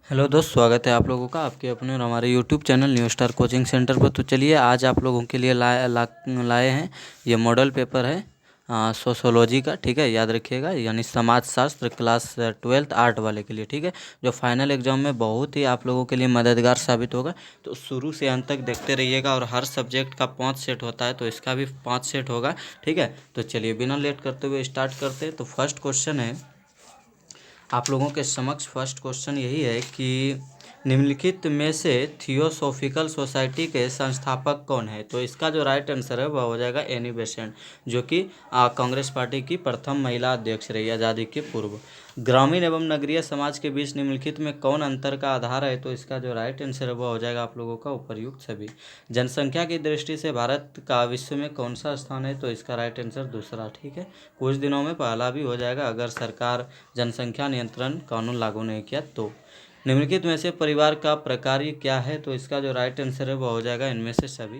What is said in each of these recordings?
Hello दोस्त, स्वागत है आप लोगों का आपके अपने और हमारे YouTube channel new star coaching centre पर। तो चलिए आज आप लोगों के लिए लाए हैं ये मॉडल पेपर है सोशोलॉजी का। ठीक है, याद रखिएगा, यानी समाज शास्त्र क्लास 12th आर्ट वाले के लिए। ठीक है, जो फाइनल एग्जाम में बहुत ही आप लोगों के लिए मददगार साबित होगा। तो शुरू से अंत तक देखते रहिएगा। और हर सब्जेक्ट का 5 सेट होता है, तो इसका भी 5 सेट होगा। ठीक है, तो चलिए बिना लेट करते हुए स्टार्ट करते हैं। तो फर्स्ट क्वेश्चन है आप लोगों के समक्ष। फर्स्ट क्वेश्चन यही है कि निम्नलिखित में से थियोसॉफिकल सोसाइटी के संस्थापक कौन है। तो इसका जो राइट आंसर है वह हो जाएगा एनी बेसेंट, जो कि कांग्रेस पार्टी की प्रथम महिला अध्यक्ष रही आज़ादी के पूर्व। ग्रामीण एवं नगरीय समाज के बीच निम्नलिखित में कौन अंतर का आधार है। तो इसका जो राइट आंसर है वह हो जाएगा आप लोगों का उपर्युक्त सभी। जनसंख्या की दृष्टि से भारत का विश्व में कौन सा स्थान है। तो इसका राइट आंसर दूसरा। ठीक है, कुछ दिनों में पहला भी हो जाएगा अगर सरकार जनसंख्या नियंत्रण कानून लागू नहीं किया तो। निम्नलिखित में से परिवार का प्रकार क्या है। तो इसका जो राइट आंसर है वह हो जाएगा इनमें से सभी।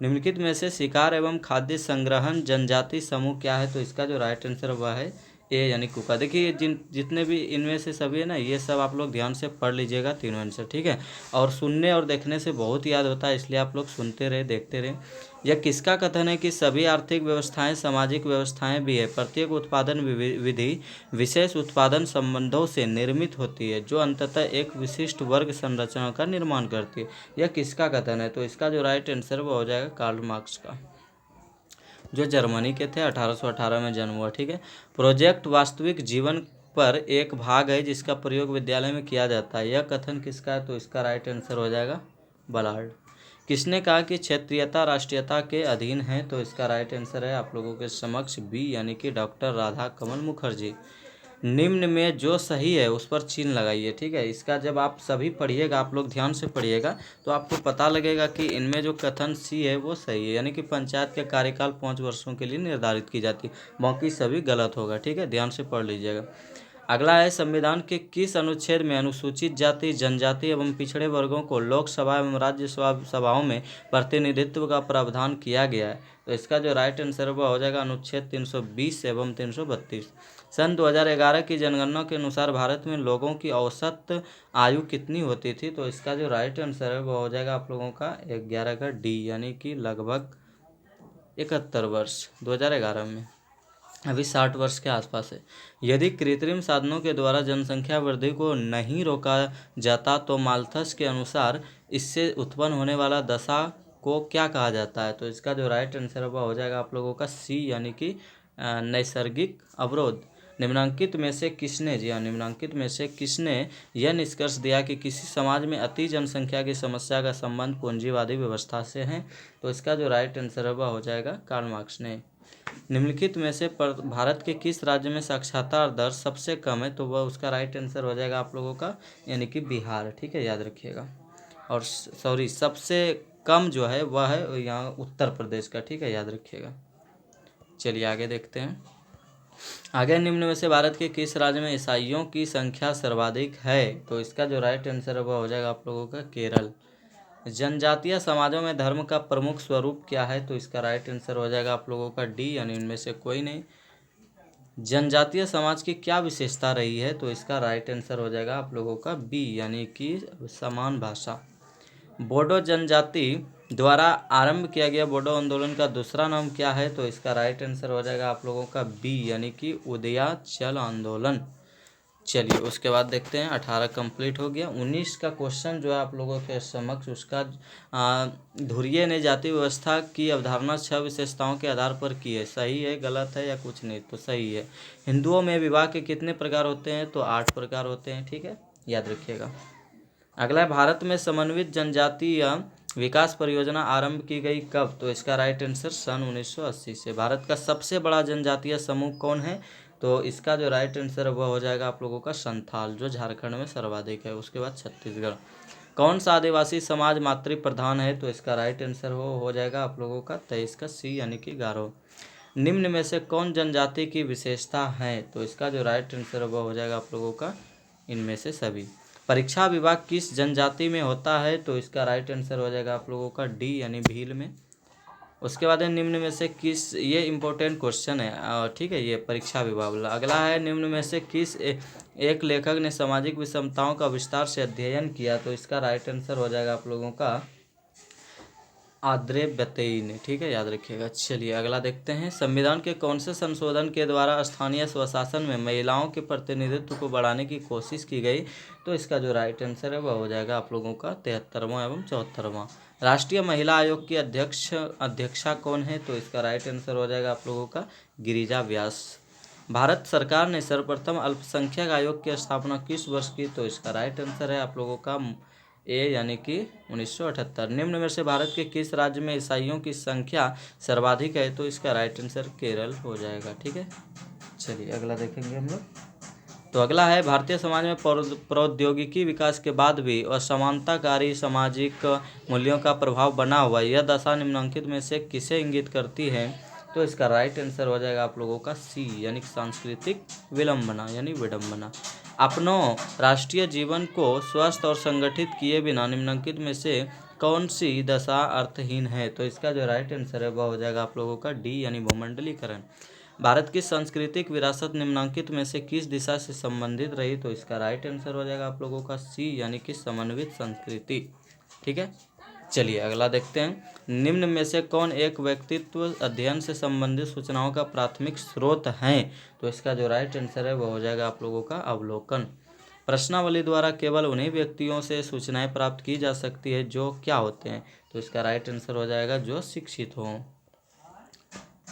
निम्नलिखित में से शिकार एवं खाद्य संग्रहण जनजाति समूह क्या है। तो इसका जो राइट आंसर वह है ए यानी कुका। देखिए जितने भी इनमें से सभी है ना, ये सब आप लोग ध्यान से पढ़ लीजिएगा तीनों आंसर। ठीक है, और सुनने और देखने से बहुत याद होता है, इसलिए आप लोग सुनते रहे, देखते रहे। यह किसका कथन है कि सभी आर्थिक व्यवस्थाएं सामाजिक व्यवस्थाएं भी है। प्रत्येक उत्पादन विधि विशेष उत्पादन संबंधों से निर्मित होती है, जो अंततः एक विशिष्ट वर्ग संरचना का निर्माण करती है। यह किसका कथन है। तो इसका जो राइट आंसर वो हो जाएगा कार्ल मार्क्स का, जो जर्मनी के थे, 1818 में जन्म हुआ। ठीक है, प्रोजेक्ट वास्तविक जीवन पर एक भाग है जिसका प्रयोग विद्यालय में किया जाता है। यह कथन किसका है। तो इसका राइट आंसर हो जाएगा बलार्ड। किसने कहा कि क्षेत्रीयता राष्ट्रीयता के अधीन है। तो इसका राइट आंसर है आप लोगों के समक्ष बी यानी कि डॉक्टर राधा कमल मुखर्जी। निम्न में जो सही है उस पर चिन्ह लगाइए। ठीक है, इसका जब आप सभी पढ़िएगा, आप लोग ध्यान से पढ़िएगा, तो आपको पता लगेगा कि इनमें जो कथन सी है वो सही है, यानी कि पंचायत का कार्यकाल 5 वर्षों के लिए निर्धारित की जाती है। बाकी सभी गलत होगा। ठीक है, ध्यान से पढ़ लीजिएगा। अगला है संविधान के किस अनुच्छेद में अनुसूचित जाति जनजाति एवं पिछड़े वर्गों को लोकसभा एवं राज्यसभा सभाओं में प्रतिनिधित्व का प्रावधान किया गया है। तो इसका जो राइट आंसर वह हो जाएगा अनुच्छेद 320 एवं 332। सन 2011 की जनगणना के अनुसार भारत में लोगों की औसत आयु कितनी होती थी। तो इसका जो राइट आंसर है वह हो जाएगा आप लोगों का 11 का डी, यानी कि लगभग 71 वर्ष 2011 में। अभी 60 वर्ष के आसपास है। यदि कृत्रिम साधनों के द्वारा जनसंख्या वृद्धि को नहीं रोका जाता तो माल्थस के अनुसार इससे उत्पन्न होने वाला दशा को क्या कहा जाता है। तो इसका जो राइट आंसर है वह हो जाएगा आप लोगों का सी, यानी कि नैसर्गिक अवरोध। निम्नांकित में से किसने निम्नांकित में से किसने यह निष्कर्ष दिया कि किसी समाज में अति जनसंख्या की समस्या का संबंध पूंजीवादी व्यवस्था से है। तो इसका जो राइट आंसर है वह हो जाएगा कार्ल मार्क्स ने। निम्नलिखित में से भारत के किस राज्य में साक्षरता दर सबसे कम है। तो वह उसका राइट आंसर हो जाएगा आप लोगों का यानी कि बिहार। ठीक है, याद रखिएगा। और सॉरी, सबसे कम जो है वह है यहाँ उत्तर प्रदेश का। ठीक है, याद रखिएगा। चलिए आगे देखते हैं। आगे निम्न में से भारत के किस राज्य में ईसाइयों की संख्या सर्वाधिक है। तो इसका जो राइट आंसर है वह हो जाएगा आप लोगों का केरल। जनजातीय समाजों में धर्म का प्रमुख स्वरूप क्या है। तो इसका राइट आंसर हो जाएगा आप लोगों का डी, यानी इनमें से कोई नहीं। जनजातीय समाज की क्या विशेषता रही है। तो इसका राइट आंसर हो जाएगा आप लोगों का बी, यानी कि समान भाषा। बोडो जनजाति द्वारा आरंभ किया गया बोडो आंदोलन का दूसरा नाम क्या है। तो इसका राइट आंसर हो जाएगा आप लोगों का बी, यानी कि उदयाचल आंदोलन। चलिए उसके बाद देखते हैं। 18 कंप्लीट हो गया। 19 का क्वेश्चन जो है आप लोगों के समक्ष, उसका धुर्ये ने जाति व्यवस्था की अवधारणा 6 विशेषताओं के आधार पर की है। सही है, गलत है या कुछ नहीं। तो सही है। हिंदुओं में विवाह के कितने प्रकार होते हैं। तो 8 प्रकार होते हैं। ठीक है, याद रखिएगा। अगला है भारत में समन्वित जनजातीय विकास परियोजना आरंभ की गई कब। तो इसका राइट आंसर सन 1980 से। भारत का सबसे बड़ा जनजातीय समूह कौन है। तो इसका जो राइट आंसर है वह हो जाएगा आप लोगों का संथाल, जो झारखंड में सर्वाधिक है। उसके बाद छत्तीसगढ़। कौन सा आदिवासी समाज मातृ प्रधान है। तो इसका राइट आंसर हो जाएगा आप लोगों का 23 का सी, यानी कि गारो। निम्न में से कौन जनजाति की विशेषता है। तो इसका जो राइट आंसर है वह हो जाएगा आप लोगों का इनमें से सभी। परीक्षा विभाग किस जनजाति में होता है। तो इसका राइट आंसर हो जाएगा आप लोगों का डी, यानी भील में। उसके बाद है निम्न में से किस, ये इम्पोर्टेंट क्वेश्चन है ठीक है, ये परीक्षा विभाग वाला। अगला है निम्न में से किस एक लेखक ने सामाजिक विषमताओं का विस्तार से अध्ययन किया, तो इसका राइट आंसर हो जाएगा आप लोगों का आद्रे बतेई ने, ठीक है, याद रखिएगा। चलिए अगला देखते हैं, संविधान के कौन से संशोधन के द्वारा स्थानीय स्वशासन में महिलाओं के प्रतिनिधित्व को बढ़ाने की कोशिश की गई, तो इसका जो राइट आंसर है वह हो जाएगा आप लोगों का 73वां एवं 74वां। राष्ट्रीय महिला आयोग की अध्यक्षा कौन है, तो इसका राइट आंसर हो जाएगा आप लोगों का गिरिजा व्यास। भारत सरकार ने सर्वप्रथम अल्पसंख्यक आयोग की स्थापना किस वर्ष की, तो इसका राइट आंसर है आप लोगों का ए यानी कि 1978। निम्न में से भारत के किस राज्य में ईसाइयों की संख्या सर्वाधिक है, तो इसका राइट आंसर केरल हो जाएगा, ठीक है। चलिए अगला देखेंगे हम लोग। तो अगला है, भारतीय समाज में प्रौद्योगिकी विकास के बाद भी असमानताकारी सामाजिक मूल्यों का प्रभाव बना हुआ, यह दशा निम्नलिखित में से किसे इंगित करती है, तो इसका राइट आंसर हो जाएगा आप लोगों का सी यानी सांस्कृतिक विलंबना यानी विडंबना। अपनों राष्ट्रीय जीवन को स्वस्थ और संगठित किए बिना निम्नलिखित में से कौन सी दशा अर्थहीन है, तो इसका जो राइट आंसर है वह हो जाएगा आप लोगों का डी यानी भूमंडलीकरण। भारत की सांस्कृतिक विरासत निम्नलिखित में से किस दिशा से संबंधित रही, तो इसका राइट आंसर हो जाएगा आप लोगों का सी यानी कि समन्वित संस्कृति, ठीक है। चलिए अगला देखते हैं, निम्न में से कौन एक व्यक्तित्व अध्ययन से संबंधित सूचनाओं का प्राथमिक स्रोत है, तो इसका जो राइट आंसर है वह हो जाएगा आप लोगों का अवलोकन। प्रश्नावली द्वारा केवल उन्हीं व्यक्तियों से सूचनाएं प्राप्त की जा सकती है जो क्या होते हैं, तो इसका राइट आंसर हो जाएगा जो शिक्षित हों।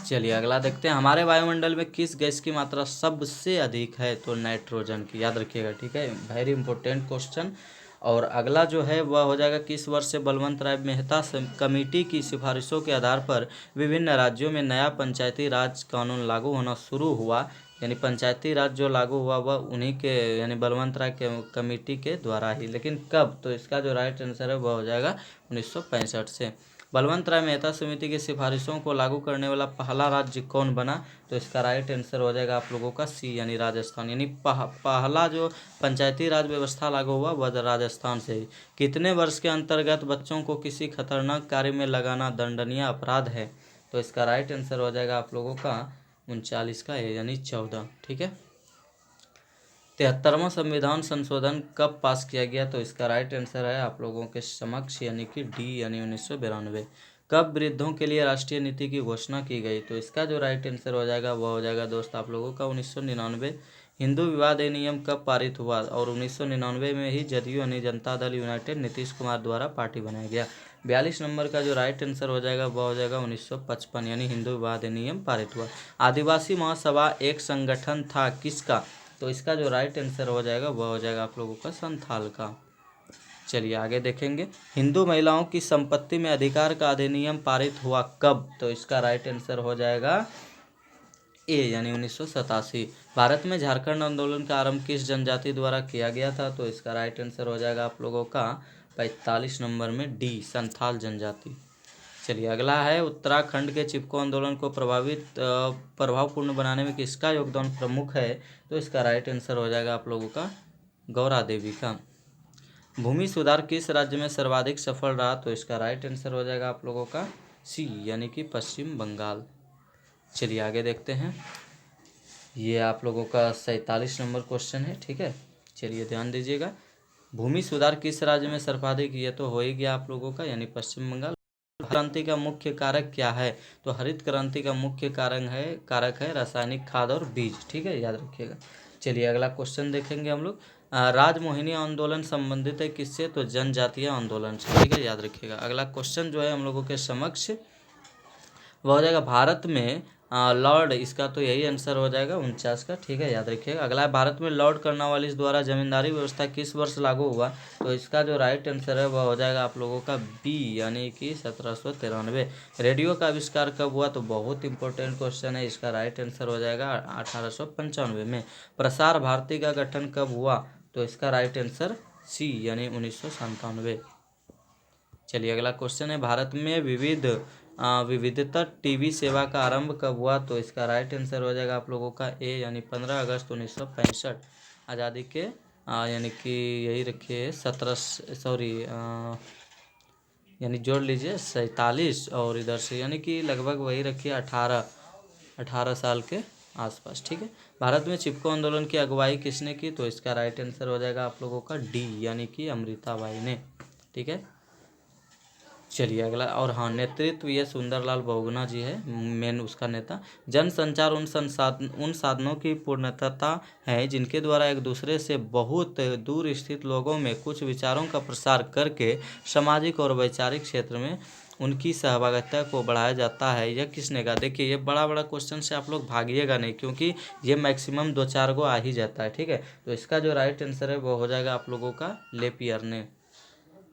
चलिए अगला देखते हैं, हमारे वायुमंडल में किस गैस की मात्रा सबसे अधिक है, तो नाइट्रोजन की, याद रखिएगा, ठीक है, वेरी इंपॉर्टेंट क्वेश्चन। और अगला जो है वह हो जाएगा, किस वर्ष से बलवंत राय मेहता कमेटी की सिफारिशों के आधार पर विभिन्न राज्यों में नया पंचायती राज कानून लागू होना शुरू हुआ, यानी पंचायती राज जो लागू हुआ वह उन्हीं के यानी बलवंत राय के कमेटी के द्वारा ही, लेकिन कब, तो इसका जो राइट आंसर है वह हो जाएगा 1965 से। बलवंत राय मेहता समिति की सिफारिशों को लागू करने वाला पहला राज्य कौन बना, तो इसका राइट आंसर हो जाएगा आप लोगों का सी यानी राजस्थान, यानी पहला जो पंचायती राज व्यवस्था लागू हुआ वह राजस्थान से ही। कितने वर्ष के अंतर्गत बच्चों को किसी खतरनाक कार्य में लगाना दंडनीय अपराध है, तो इसका राइट आंसर हो जाएगा आप लोगों का 39 का ए यानी 14, ठीक है। 73वां संविधान संशोधन कब पास किया गया, तो इसका राइट आंसर है आप लोगों के समक्ष यानी कि डी यानी 1992। कब वृद्धों के लिए राष्ट्रीय नीति की घोषणा की गई, तो इसका जो राइट आंसर हो जाएगा वह हो जाएगा दोस्त आप लोगों का 1999। हिंदू विवाह अधिनियम कब पारित हुआ, और 1999 में ही जदयू यानी जनता दल यूनाइटेड नीतीश कुमार द्वारा पार्टी बनाया गया। 42 नंबर का जो राइट आंसर हो जाएगा वह हो जाएगा 1955 यानी हिंदू विवाह अधिनियम पारित हुआ। आदिवासी महासभा एक संगठन था किसका, तो इसका जो राइट आंसर हो जाएगा वह हो जाएगा आप लोगों का संथाल का। चलिए आगे देखेंगे, हिंदू महिलाओं की संपत्ति में अधिकार का अधिनियम पारित हुआ कब, तो इसका राइट आंसर हो जाएगा ए यानी 1987। भारत में झारखंड आंदोलन का आरंभ किस जनजाति द्वारा किया गया था, तो इसका राइट आंसर हो जाएगा आप लोगों का 45 नंबर में डी संथाल जनजाति। चलिए अगला है, उत्तराखंड के चिपको आंदोलन को प्रभावपूर्ण बनाने में किसका योगदान प्रमुख है, तो इसका राइट आंसर हो जाएगा आप लोगों का गौरा देवी का। भूमि सुधार किस राज्य में सर्वाधिक सफल रहा, तो इसका राइट आंसर हो जाएगा आप लोगों का सी यानी कि पश्चिम बंगाल। चलिए आगे देखते हैं, ये आप लोगों का 47 नंबर क्वेश्चन है, ठीक है। चलिए ध्यान दीजिएगा, भूमि सुधार किस राज्य में सर्वाधिक, ये तो हो ही गया आप लोगों का यानी पश्चिम बंगाल। क्रांति का मुख्य कारक क्या है, तो हरित क्रांति का मुख्य कारक है रासायनिक खाद और बीज, ठीक है, याद रखिएगा। चलिए अगला क्वेश्चन देखेंगे हम लोग, राजमोहिनी आंदोलन संबंधित है किससे, तो जनजातीय आंदोलन से, ठीक है, याद रखिएगा। अगला क्वेश्चन जो है हम लोगों के समक्ष वह हो जाएगा, भारत में लॉर्ड, इसका तो यही आंसर हो जाएगा 49 का, ठीक है, याद रखिएगा। अगला है, भारत में लॉर्ड कर्नवालिस द्वारा जमींदारी व्यवस्था किस वर्ष लागू हुआ, तो इसका जो राइट आंसर है वह हो जाएगा आप लोगों का बी यानी कि 1793। रेडियो का आविष्कार कब हुआ, तो बहुत इंपॉर्टेंट क्वेश्चन है, इसका राइट आंसर हो जाएगा 1895 में। प्रसार भारती का गठन कब हुआ, तो इसका राइट आंसर सी यानी 1997। चलिए अगला क्वेश्चन है, भारत में विविधतर टीवी सेवा का आरंभ कब हुआ, तो इसका राइट आंसर हो जाएगा आप लोगों का ए यानी 15 अगस्त 1965। आज़ादी के यानी कि यही रखिए 17 सॉरी यानी जोड़ लीजिए 47 और इधर से यानी कि लगभग वही रखिए 18 साल के आसपास, ठीक है। भारत में चिपको आंदोलन की अगुवाई किसने की? तो इसका राइट आंसर हो जाएगा आप लोगों का डी, यानी कि अमृताबाई ने, ठीक है। चलिए अगला, और हाँ, नेतृत्व ये सुंदरलाल बहुगुणा जी है मेन उसका नेता। जन संचार उन साधनों की पूर्णतता है जिनके द्वारा एक दूसरे से बहुत दूर स्थित लोगों में कुछ विचारों का प्रसार करके सामाजिक और वैचारिक क्षेत्र में उनकी सहभागिता को बढ़ाया जाता है। यह किसने कहा? देखिए ये बड़ा बड़ा क्वेश्चन से आप लोग भागिएगा नहीं, क्योंकि ये मैक्सिमम 2-4 गो आ ही जाता है, ठीक है। तो इसका जो राइट आंसर है वो हो जाएगा आप लोगों का लेपियर ने।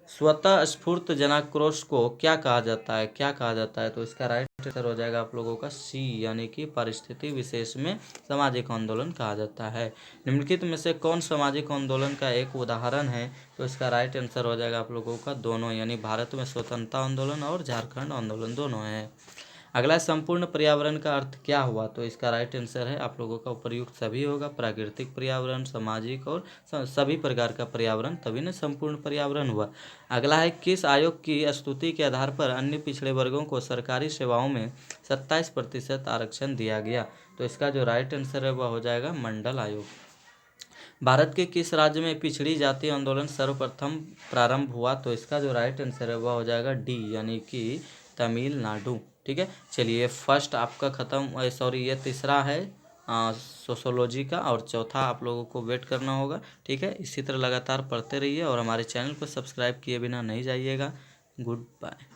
स्वतः स्फूर्त जनाक्रोश को क्या कहा जाता है? क्या कहा जाता है? तो इसका राइट आंसर हो जाएगा आप लोगों का सी, यानी कि परिस्थिति विशेष में सामाजिक आंदोलन कहा जाता है। निम्नलिखित में से कौन सामाजिक आंदोलन का एक उदाहरण है? तो इसका राइट आंसर हो जाएगा आप लोगों का दोनों, यानी भारत में स्वतंत्रता आंदोलन और झारखंड आंदोलन दोनों है। अगला, संपूर्ण पर्यावरण का अर्थ क्या हुआ? तो इसका राइट आंसर है आप लोगों का उपर्युक्त सभी होगा, प्राकृतिक पर्यावरण, सामाजिक और सभी प्रकार का पर्यावरण, तभी ना संपूर्ण पर्यावरण हुआ। अगला है, किस आयोग की स्तुति के आधार पर अन्य पिछड़े वर्गों को सरकारी सेवाओं में 27% आरक्षण दिया गया? तो इसका जो राइट आंसर है वह हो जाएगा मंडल आयोग। भारत के किस राज्य में पिछड़ी जाति आंदोलन सर्वप्रथम प्रारंभ हुआ? तो इसका जो राइट आंसर है वह हो जाएगा डी, यानी कि तमिलनाडु, ठीक है। चलिए फर्स्ट आपका ख़त्म, सॉरी ये तीसरा है सोशोलॉजी का, और चौथा आप लोगों को वेट करना होगा, ठीक है। इसी तरह लगातार पढ़ते रहिए और हमारे चैनल को सब्सक्राइब किए बिना नहीं जाइएगा। Good bye.